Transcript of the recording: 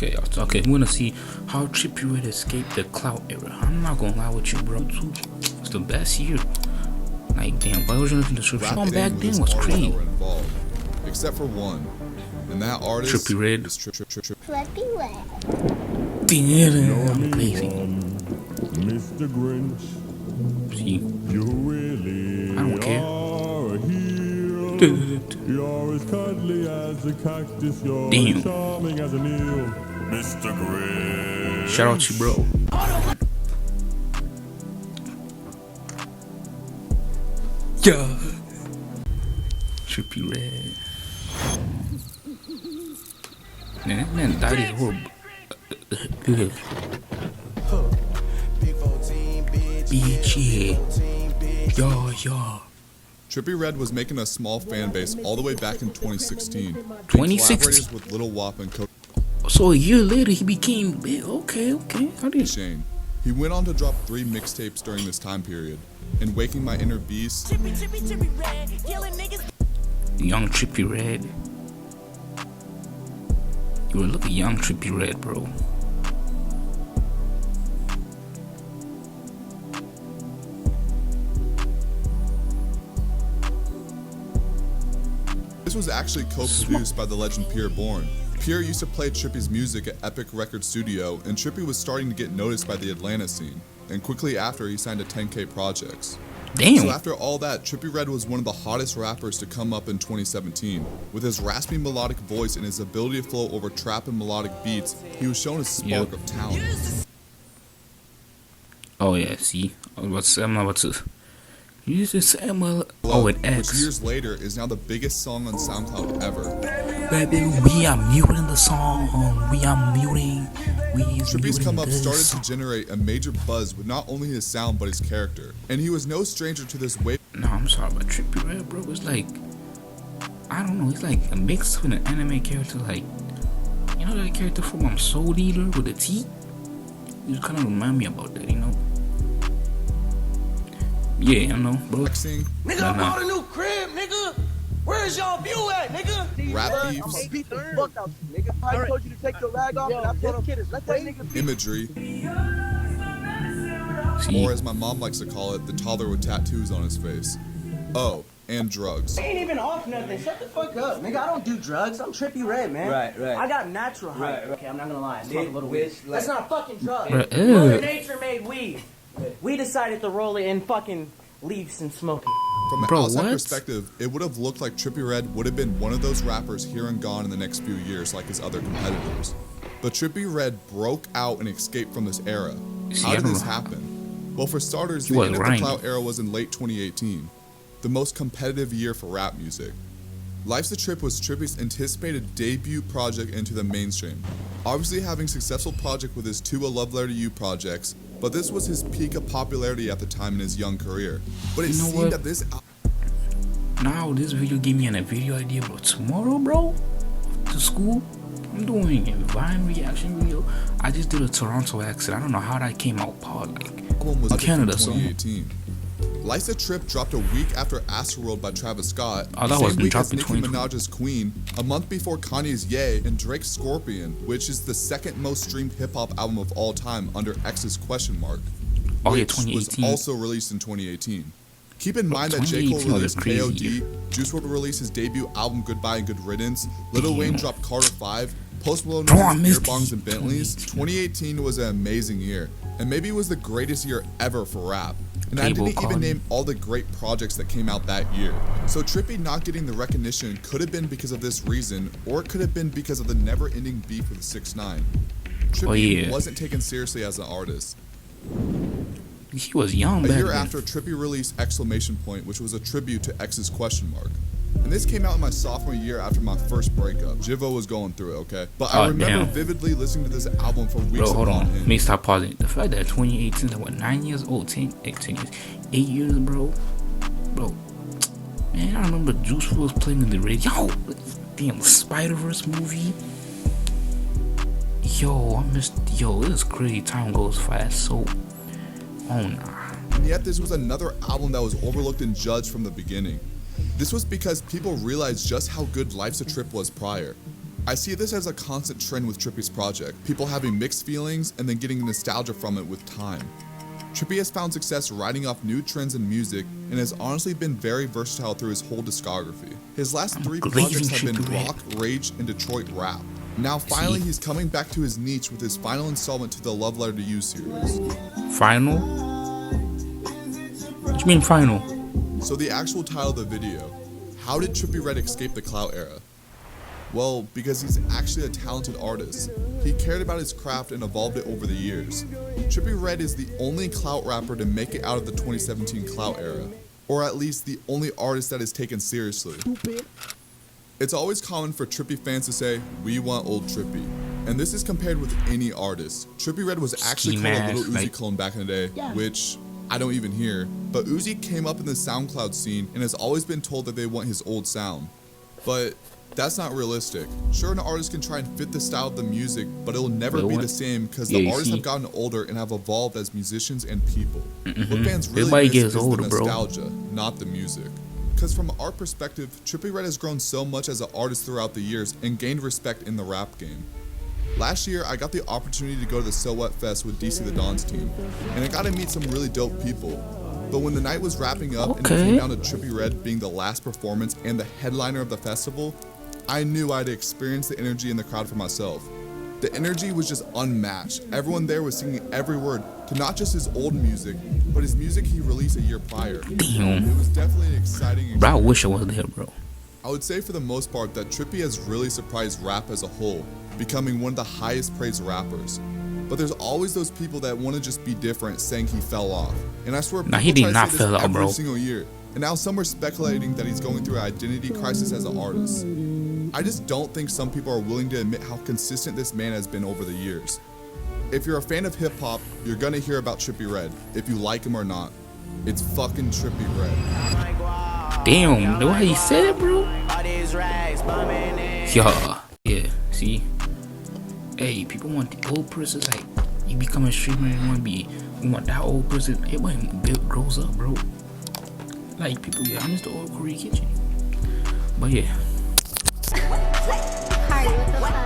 Okay. We wanna see how Trippie Redd escaped the clout era. I'm not gonna lie with you, bro. It's the best year. Like, damn, why was you looking to description on back then was crazy. Except for one, and that artist Trippie Redd. Trippie Redd. Damn, amazing. Mr. Grinch, See, you really I don't care. are a hero. You're as cuddly as a cactus, you're Damn. as charming as an eel. Mr. Grinch. Shout out to you, bro. Yeah. Trippie Redd. Man, that man died is horrible. Good. Bitch, yeah. Yo. Trippie Redd was making a small fan base all the way back in 2016. 2016? With Lil Wop and Coach So a year later, he became big. Okay. How did Shane. He went on to drop 3 mixtapes during this time period. And Waking My Inner Beast, young Trippie Redd? You would look at young Trippie Redd, bro. This was actually co-produced by the legend Pierre Bourne. Pierre used to play Trippie's music at Epic Record Studio, and Trippie was starting to get noticed by the Atlanta scene. And quickly after, he signed to 10K Projects. Damn. So after all that, Trippie Redd was one of the hottest rappers to come up in 2017. With his raspy melodic voice and his ability to flow over trap and melodic beats, he was shown a spark of talent. Oh yeah, see? I'm about to use this Samuel. Oh, it X. Which years later is now the biggest song on SoundCloud ever. Baby, we are muting the song. We are muting. Trippie's come up started song. to generate a major buzz with not only his sound but his character. And he was no stranger to this wave. No, I'm sorry about Trippie Redd, bro. It's like, I don't know, he's like a mix with an anime character, like, you know that character from Soul Eater with the T? You kind of remind me about that, you know? Yeah, I know, bro. Nigga, I bought a new crib, nigga. Where's y'all view at, nigga? Rap I'm beefs, gonna beat the fuck out you, nigga. I told you to take your rag off, and I told him, let that nigga beat. imagery, See, or as my mom likes to call it, the toddler with tattoos on his face. Oh, and drugs. Ain't even off nothing. Shut the fuck up, nigga. I don't do drugs. I'm Trippie Redd, man. Right. I got natural high. Okay, I'm not gonna lie. I smoke a little weed. That's not fucking drugs. Bruh, Mother ew. Nature made weed. We decided to roll it in fucking leaves and smoke it. From an Bro, outside what? perspective, it would have looked like Trippie Redd would have been one of those rappers here and gone in the next few years like his other competitors. But Trippie Redd broke out and escaped from this era. See, How I did don't this know. happen? Well, for starters, He the was end of the rhyming. clout era was in late 2018, the most competitive year for rap music. Life's a Trip was Trippie's anticipated debut project into the mainstream, obviously having successful project with his 2 A Love Letter to You projects, but this was his peak of popularity at the time in his young career. But it You know seemed what? that this now this video gave me a video idea, bro. Tomorrow, bro, to school, I'm doing a Vine reaction video. I just did a Toronto accent. I don't know how that came out, Paul. Like, album was Canada in song. 2018. Life's a Trip dropped a week after Astroworld by Travis Scott, Oh, that same wasn't week dropped as in Nicki 2020. Minaj's Queen, a month before Kanye's Ye and Drake's Scorpion, which is the second most streamed hip-hop album of all time under X's question mark, oh yeah, which was 2018. also released in 2018. Keep in mind that J. Cole 2018 was released a crazy KOD, year. Juice WRLD released his debut album Goodbye and Good Riddance, Lil Wayne dropped Carter 5, Post Malone Bro, I released missed Beer Bongs and 2018. Bentleys. 2018 was an amazing year, and maybe it was the greatest year ever for rap. And I Cable didn't even Con. name all the great projects that came out that year. So Trippie not getting the recognition could have been because of this reason, or it could have been because of the never-ending beef with 6ix9ine. Trippie Oh, yeah. wasn't taken seriously as an artist. He was young A back year then. after, Trippie released Exclamation Point, which was a tribute to X's question mark. And this came out in my sophomore year after my first breakup. Jivo was going through it, okay? But I Oh, remember damn. vividly listening to this album for weeks Bro, hold upon on. end. Let me stop pausing. The fact that 2018 is like, what, 9 years old? 10 years. 8 years, bro. Bro. Man, I remember Juice WRLD was playing in the radio. Damn, Spider-Verse movie. Yo, I missed. Yo, it is crazy. Time goes fast. So, oh nah. And yet this was another album that was overlooked and judged from the beginning. This was because people realized just how good Life's a Trip was prior. I see this as a constant trend with Trippie's project, people having mixed feelings and then getting nostalgia from it with time. Trippie has found success riding off new trends in music and has honestly been very versatile through his whole discography. His last 3 projects have been rock, rage, and Detroit rap. Now finally he's coming back to his niche with his final installment to the Love Letter to You series. Final? What you mean final? So the actual title of the video, how did Trippie Redd escape the clout era? Well, because he's actually a talented artist. He cared about his craft and evolved it over the years. Trippie Redd is the only clout rapper to make it out of the 2017 clout era, or at least the only artist that is taken seriously. It's always common for Trippie fans to say, "We want old Trippie," and this is compared with any artist. Trippie Redd was actually called a Little Uzi clone back in the day, which I don't even hear, but Uzi came up in the SoundCloud scene and has always been told that they want his old sound. But that's not realistic. Sure, an artist can try and fit the style of the music, but it'll never be the same because the artists have gotten older and have evolved as musicians and people. What fans really miss is the nostalgia, not the music. Because from our perspective, Trippie Redd has grown so much as an artist throughout the years and gained respect in the rap game. Last year, I got the opportunity to go to the So What Fest with DC the Don's team, and I got to meet some really dope people. But when the night was wrapping up and it came down to Trippie Redd being the last performance and the headliner of the festival, I knew I had to experience the energy in the crowd for myself. The energy was just unmatched. Everyone there was singing every word to not just his old music, but his music he released a year prior. Damn. It was definitely an exciting experience. Bro, I wish I was there, bro. I would say for the most part that Trippie has really surprised rap as a whole, becoming one of the highest praised rappers. But there's always those people that want to just be different, saying he fell off. And I swear, he did not fall off, every bro. single year. And now some are speculating that he's going through an identity crisis as an artist. I just don't think some people are willing to admit how consistent this man has been over the years. If you're a fan of hip hop, you're gonna hear about Trippie Redd, if you like him or not. It's fucking Trippie Redd. Damn, the way he said it, bro. Yeah, see? Hey, people want the old person, like, you become a streamer and you want that old person. Everybody grows up, bro. Like, people, yeah, I miss the old Korea kitchen. But yeah. Hi, what the fuck?